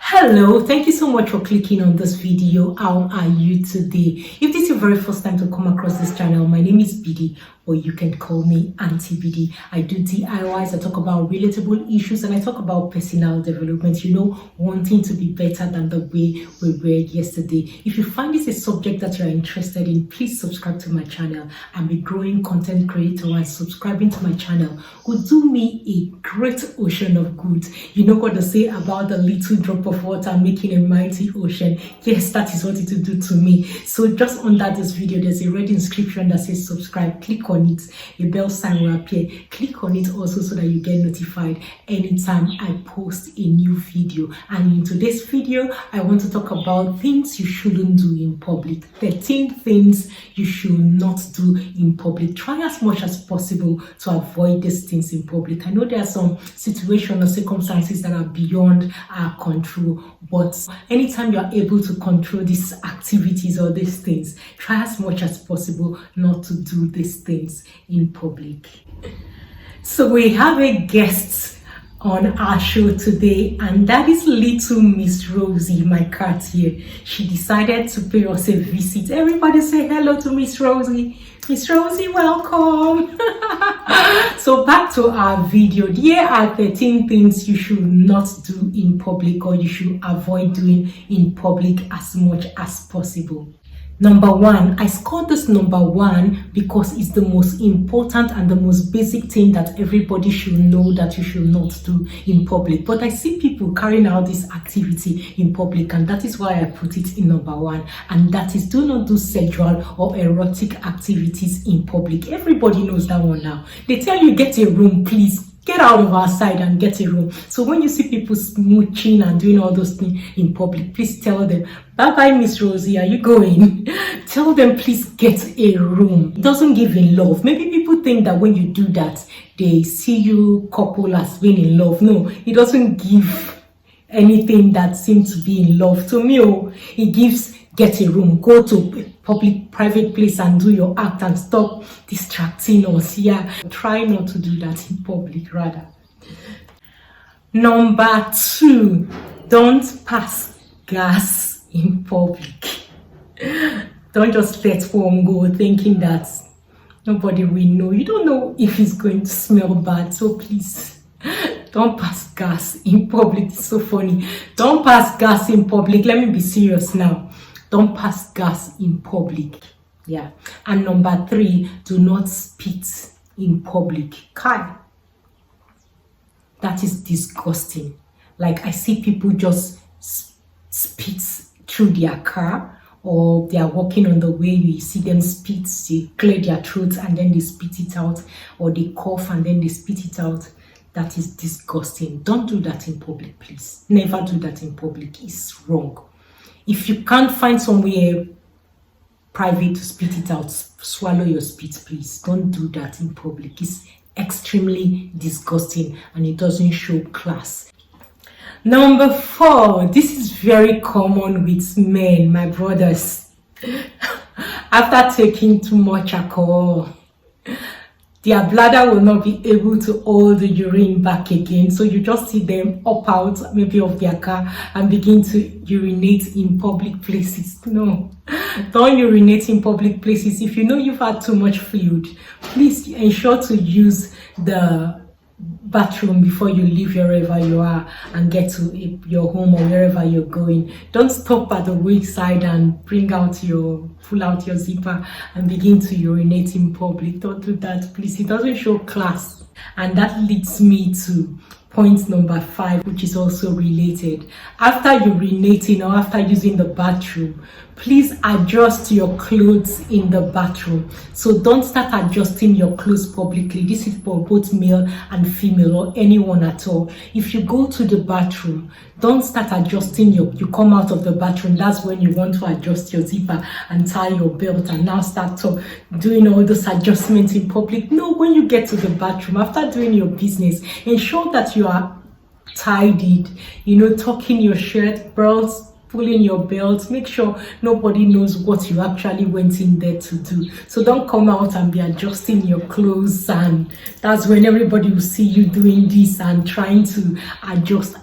Hello, thank you so much for clicking on this video. How are you today? If this is your very first time to come across this channel, my name is Bidi, or you can call me Auntie Bidi. I do DIYs, I talk about relatable issues, and I talk about personal development, wanting to be better than the way we were yesterday. If you find this a subject that you're interested in, please subscribe to my channel. I'm a growing content creator, and subscribing to my channel would do me a great ocean of good. You know what they say about the little drop of water making a mighty ocean. Yes, that is what it will do to me. So just under this video, there's a red inscription that says subscribe. Click on it. A bell sign will appear. Click on it also so that you get notified anytime I post a new video. And in today's video, I want to talk about things you shouldn't do in public. 13 things you should not do in public. Try as much as possible to avoid these things in public. I know there are some situations or circumstances that are beyond our control, but anytime you are able to control these activities or these things, try as much as possible not to do these things in public. So we have a guest on our show today, and that is little Miss Rosie, my cat here. She decided to pay us a visit. Everybody say hello to Miss Rosie. Miss Rosie, welcome. So back to our video. Here are 13 things you should not do in public, or you should avoid doing in public as much as possible. Number one, I scored this number one because it's the most important and the most basic thing that everybody should know that you should not do in public. But I see people carrying out this activity in public, and that is why I put it in number one. And that is, do not do sexual or erotic activities in public. Everybody knows that one now. They tell you, get a room, please. Get out of our side and get a room. So when you see people smooching and doing all those things in public, please tell them, bye-bye, Miss Rosie, are you going? Tell them, please get a room. It doesn't give in love. Maybe people think that when you do that, they see you couple as being in love. No, it doesn't give anything that seems to be in love. To me, it gives get a room, go to a public, private place and do your act and stop distracting us. Yeah, try not to do that in public, rather. Number two, don't pass gas in public. Don't just let one go thinking that nobody will know. You don't know if it's going to smell bad, so please don't pass gas in public. It's so funny. Don't pass gas in public. Let me be serious now. Don't pass gas in public. Yeah. And number three, do not spit in public. Kai, that is disgusting. Like, I see people just spit through their car, or they are walking on the way, you see them spit, they clear their throats and then they spit it out, or they cough and then they spit it out. That is disgusting. Don't do that in public, please. Never do that in public. It's wrong. If you can't find somewhere private to spit it out, swallow your spit, please. Don't do that in public. It's extremely disgusting and it doesn't show class. Number four, this is very common with men, my brothers. After taking too much alcohol, their bladder will not be able to hold the urine back again. So you just see them up out maybe of their car and begin to urinate in public places. No, don't urinate in public places. If you know you've had too much fluid, please ensure to use the bathroom before you leave wherever you are and get to your home or wherever you're going. Don't stop at the wayside and pull out your zipper and begin to urinate in public. Don't do that, please. It doesn't show class. And that leads me to point number five, which is also related. After urinating or after using the bathroom, please adjust your clothes in the bathroom. So don't start adjusting your clothes publicly. This is for both male and female, or anyone at all. If you go to the bathroom, don't start adjusting you come out of the bathroom. That's when you want to adjust your zipper and tie your belt and now start doing all those adjustments in public. No, when you get to the bathroom, after doing your business, ensure that you are tidied, tucking your shirt, belts, pulling your belt. Make sure nobody knows what you actually went in there to do. So don't come out and be adjusting your clothes, and that's when everybody will see you doing this and trying to adjust.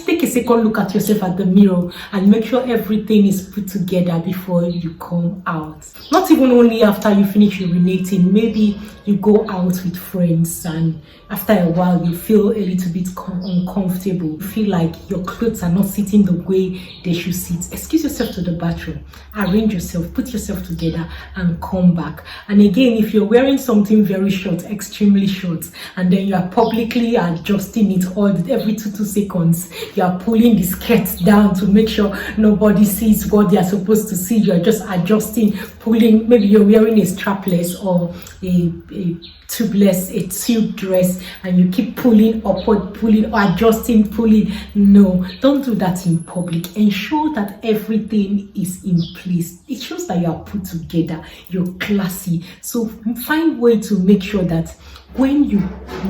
Take a second look at yourself at the mirror and make sure everything is put together before you come out. Not even only after you finish urinating, maybe you go out with friends and after a while you feel a little bit uncomfortable. You feel like your clothes are not sitting the way they should sit. Excuse yourself to the bathroom, arrange yourself, put yourself together and come back. And again, if you're wearing something very short, extremely short, and then you are publicly adjusting it every 2 seconds, you are pulling the skirt down to make sure nobody sees what they are supposed to see. You're just adjusting, pulling. Maybe you're wearing a strapless or a tubeless, a tube dress, and you keep pulling upward, pulling, or adjusting, pulling. No, don't do that in public. Ensure that everything is in place. It shows that you are put together, you're classy. So find way to make sure that when you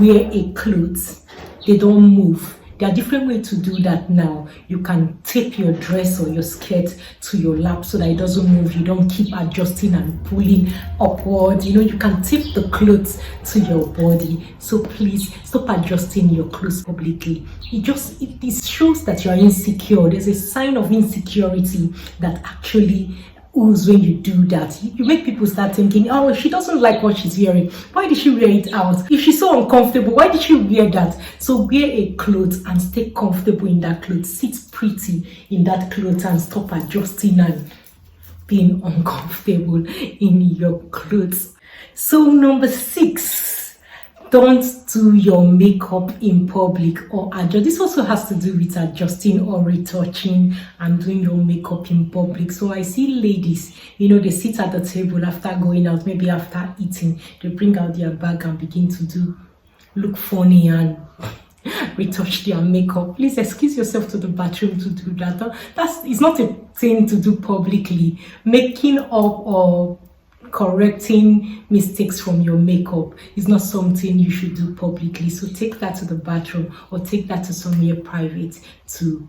wear a clothes, they don't move. There are different ways to do that now. You can tape your dress or your skirt to your lap so that it doesn't move. You don't keep adjusting and pulling upward. You can tape the clothes to your body. So please stop adjusting your clothes publicly. It shows that you are insecure. There's a sign of insecurity that actually when you do that. You make people start thinking, oh, she doesn't like what she's wearing. Why did she wear it out? If she's so uncomfortable, why did she wear that? So wear a clothes and stay comfortable in that clothes. Sit pretty in that clothes and stop adjusting and being uncomfortable in your clothes. So number 6, don't do your makeup in public or adjust. This also has to do with adjusting or retouching and doing your makeup in public. So I see ladies, they sit at the table after going out, maybe after eating, they bring out their bag and begin to look funny and retouch their makeup. Please excuse yourself to the bathroom to do that. It's not a thing to do publicly. Making up or correcting mistakes from your makeup is not something you should do publicly. So take that to the bathroom or take that to somewhere private to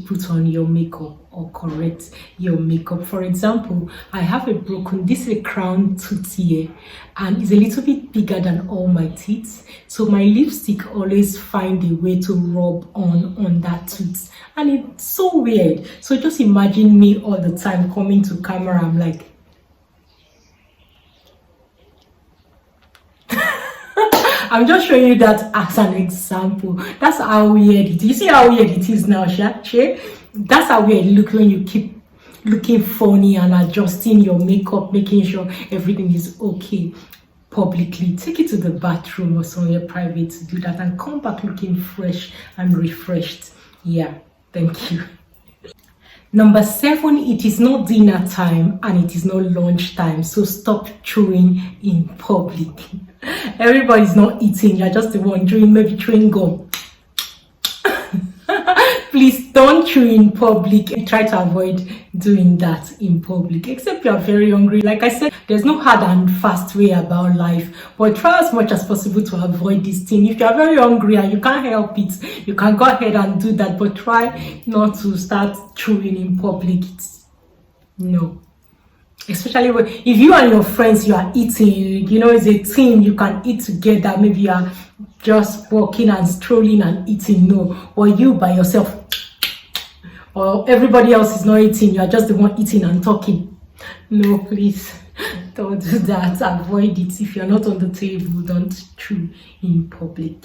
put on your makeup or correct your makeup. For example, I have this is a crown tooth here, and it's a little bit bigger than all my teeth. So my lipstick always find a way to rub on that tooth, and it's so weird. So just imagine me all the time coming to camera. I'm like, I'm just showing you that as an example. That's how weird it is. You see how weird it is now, Shay? That's how weird it looks when you keep looking funny and adjusting your makeup, making sure everything is okay publicly. Take it to the bathroom or somewhere private to do that and come back looking fresh and refreshed. Yeah, thank you. Number 7, it is not dinner time and it is not lunch time. So stop chewing in public. Everybody's not eating. You're just the one maybe chewing gum. Please don't chew in public. Try to avoid doing that in public, except you're very hungry. Like I said, there's no hard and fast way about life, but try as much as possible to avoid this thing. If you're very hungry and you can't help it, you can go ahead and do that, but try not to start chewing in public. No. Especially if you and your friends, you are eating, it's a team, you can eat together. Maybe you are just walking and strolling and eating. No. Or you by yourself, or everybody else is not eating, you are just the one eating and talking. No, please don't do that. Avoid it. If you're not on the table, don't chew in public.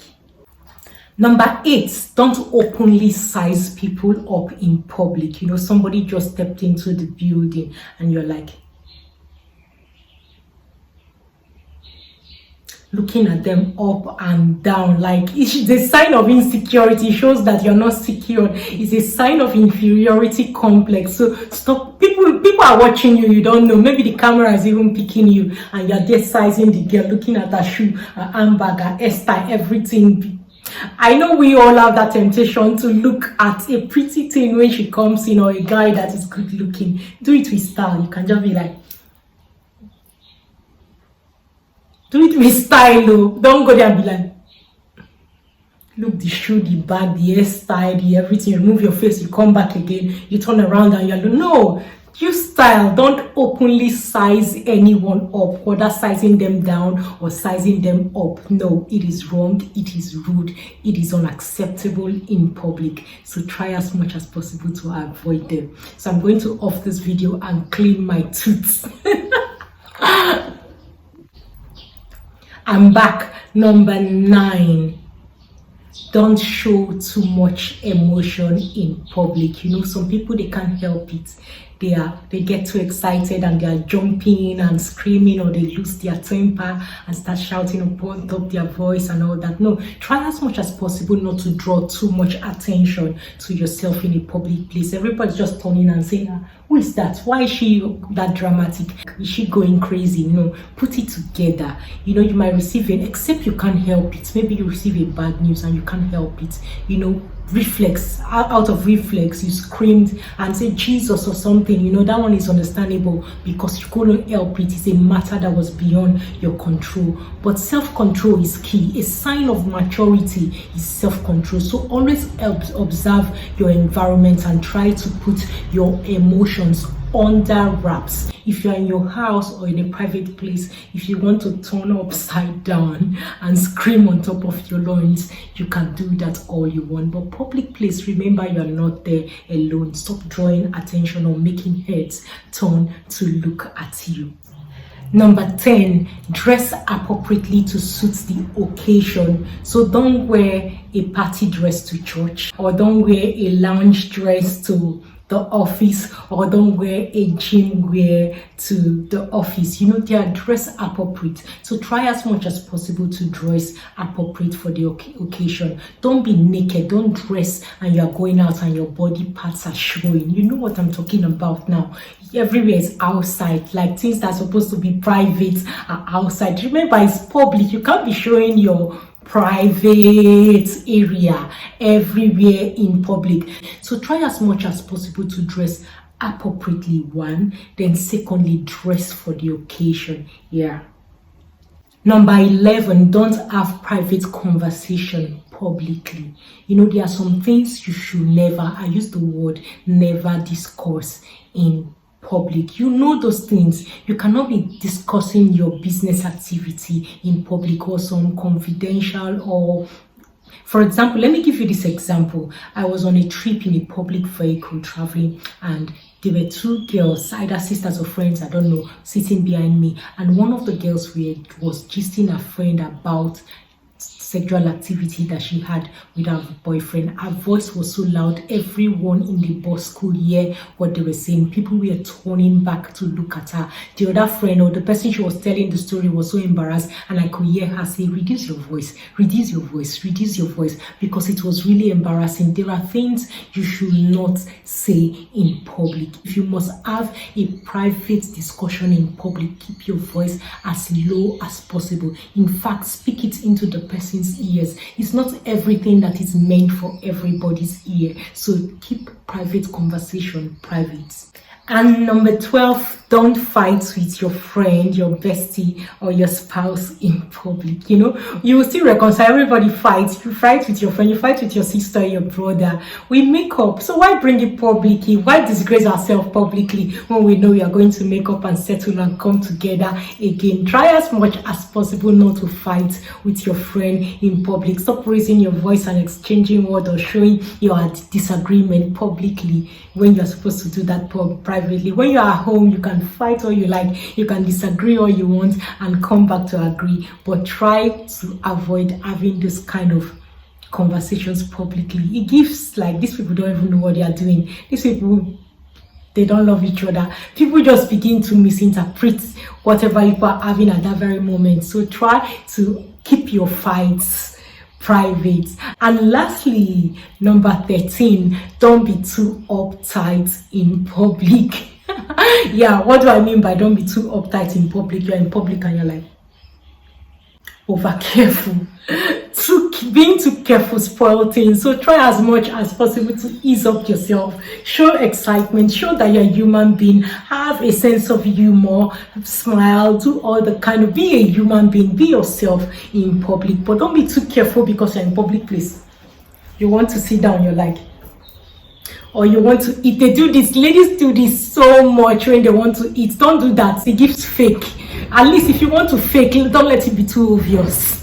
Number 8, don't openly size people up in public. Somebody just stepped into the building and you're like looking at them up and down, like it's a sign of insecurity. It shows that you're not secure. It's a sign of inferiority complex. So stop. People are watching you. You don't know. Maybe the camera is even picking you, and you're there sizing the girl, looking at her shoe, her handbag, her hairstyle, everything. I know we all have that temptation to look at a pretty thing when she comes in, or a guy that is good looking. Do it with style. You can just be like, do it with style, though. Don't go there and be Look, the shoe, the bag, the hairstyle, the everything. You remove your face, you come back again, you turn around and you're like, no. Use style. Don't openly size anyone up, whether sizing them down or sizing them up. No, it is wrong, it is rude, it is unacceptable in public. So try as much as possible to avoid them. So I'm going to off this video and clean my tooth. I'm back. Number 9. Don't show too much emotion in public. You know, some people, they can't help it. They get too excited and they are jumping and screaming, or they lose their temper and start shouting upon top their voice and all that. No, try as much as possible not to draw too much attention to yourself in a public place. Everybody's just turning and saying, who is that? Why is she that dramatic? Is she going crazy? No, put it together. You know, you might receive it, except you can't help it. Maybe you receive a bad news and you can't help it. You know, reflex, out of reflex, you screamed and said Jesus or something. You know, that one is understandable because you couldn't help it. It's a matter that was beyond your control. But self-control is key. A sign of maturity is self-control. So always observe your environment and try to put your emotions under wraps. If you're in your house or in a private place, if you want to turn upside down and scream on top of your lungs, you can do that all you want. But public place, remember, you're not there alone. Stop drawing attention or making heads turn to look at you. Number 10, dress appropriately to suit the occasion. So don't wear a party dress to church, or don't wear a lounge dress to the office, or don't wear a gym wear to the office. You know, they are dress appropriate. So try as much as possible to dress appropriate for the occasion. Don't be naked. Don't dress and you're going out and your body parts are showing. You know what I'm talking about now. Everywhere is outside, like things that are supposed to be private are outside. Remember, it's public. You can't be showing your private area everywhere in public. So try as much as possible to dress appropriately, one. Then secondly, dress for the occasion. Yeah. Number 11, don't have private conversation publicly. You know, there are some things you should never, I use the word never, discuss in public. You know those things. You cannot be discussing your business activity in public, or some confidential, or for example, let me give you this example. I was on a trip in a public vehicle traveling, and there were two girls, either sisters or friends, I don't know, sitting behind me, and one of the girls was gisting her friend about sexual activity that she had with her boyfriend. Her voice was so loud, everyone in the bus could hear what they were saying. People were turning back to look at her. The other friend, or the person she was telling the story, was so embarrassed, and I could hear her say, reduce your voice, reduce your voice, reduce your voice, because it was really embarrassing. There are things you should not say in public. If you must have a private discussion in public, keep your voice as low as possible. In fact, speak it into the person's ears. It's not everything that is meant for everybody's ear. So keep private conversation private. And number 12, don't fight with your friend, your bestie, or your spouse in public. You know, you will still reconcile. Everybody fights. You fight with your friend, you fight with your sister, your brother. We make up. So why bring it publicly? Why disgrace ourselves publicly when we know we are going to make up and settle and come together again? Try as much as possible not to fight with your friend in public. Stop raising your voice and exchanging words or showing your disagreement publicly when you're supposed to do that privately. When you're at home, you can fight all you like, you can disagree all you want and come back to agree, but try to avoid having this kind of conversations publicly. It gives, like, these people don't even know what they are doing. These people, they don't love each other. People just begin to misinterpret whatever you are having at that very moment. So try to keep your fights private. And lastly, number 13, don't be too uptight in public. Yeah, what do I mean by don't be too uptight in public? You're in public and you're like over careful. Being too careful spoil things. So try as much as possible to ease up yourself. Show excitement. Show that you're a human being. Have a sense of humor. Smile. Do all the be a human being. Be yourself in public. But don't be too careful because you're in public place. You want to sit down, you're like, or you want to eat. They do this, ladies do this so much when they want to eat. Don't do that. It gives fake. At least if you want to fake, don't let it be too obvious.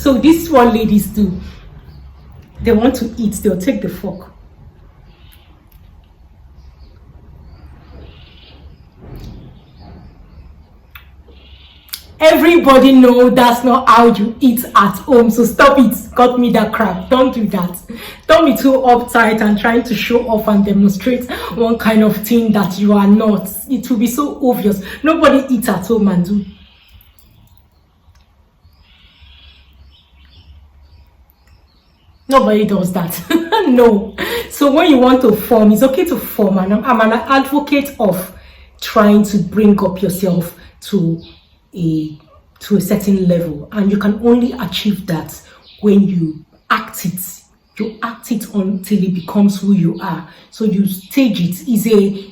So this is what ladies do. They want to eat, they'll take the fork. Everybody know that's not how you eat at home, so stop it. Got me that crap. Don't do that. Don't be too uptight and trying to show off and demonstrate one kind of thing that you are not. It will be so obvious. Nobody eats at home and do. Nobody does that. No. So when you want to form, it's okay to form, and I'm an advocate of trying to bring up yourself to a certain level, and you can only achieve that when you act it. You act it until it becomes who you are. So you stage it.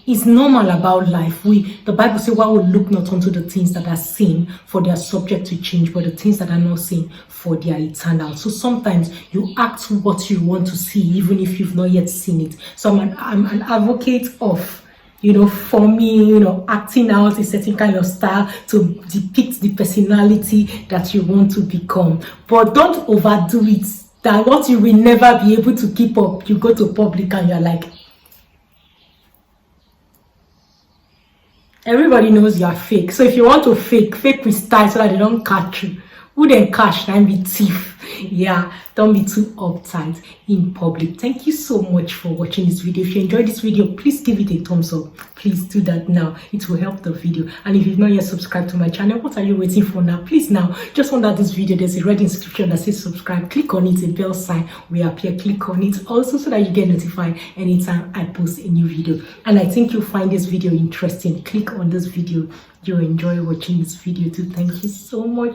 Is normal about life. The Bible says, "Why will look not unto the things that are seen, for they are subject to change, but the things that are not seen, for they are eternal." So sometimes you act what you want to see, even if you've not yet seen it. So I'm an advocate of, for me, acting out a certain kind of style to depict the personality that you want to become. But don't overdo it. That what you will never be able to keep up. You go to public and you're like, everybody knows you are fake. So if you want to fake with style so that they don't catch you. Who then catch and be thief? Yeah, don't be too uptight in public. Thank you so much for watching this video. If you enjoyed this video, please give it a thumbs up. Please do that now. It will help the video. And if you've not yet subscribed to my channel, what are you waiting for now? Please now, just under this video, there's a red inscription that says subscribe. Click on it, a bell sign will appear. Click on it also so that you get notified anytime I post a new video. And I think you'll find this video interesting. Click on this video. You'll enjoy watching this video too. Thank you so much.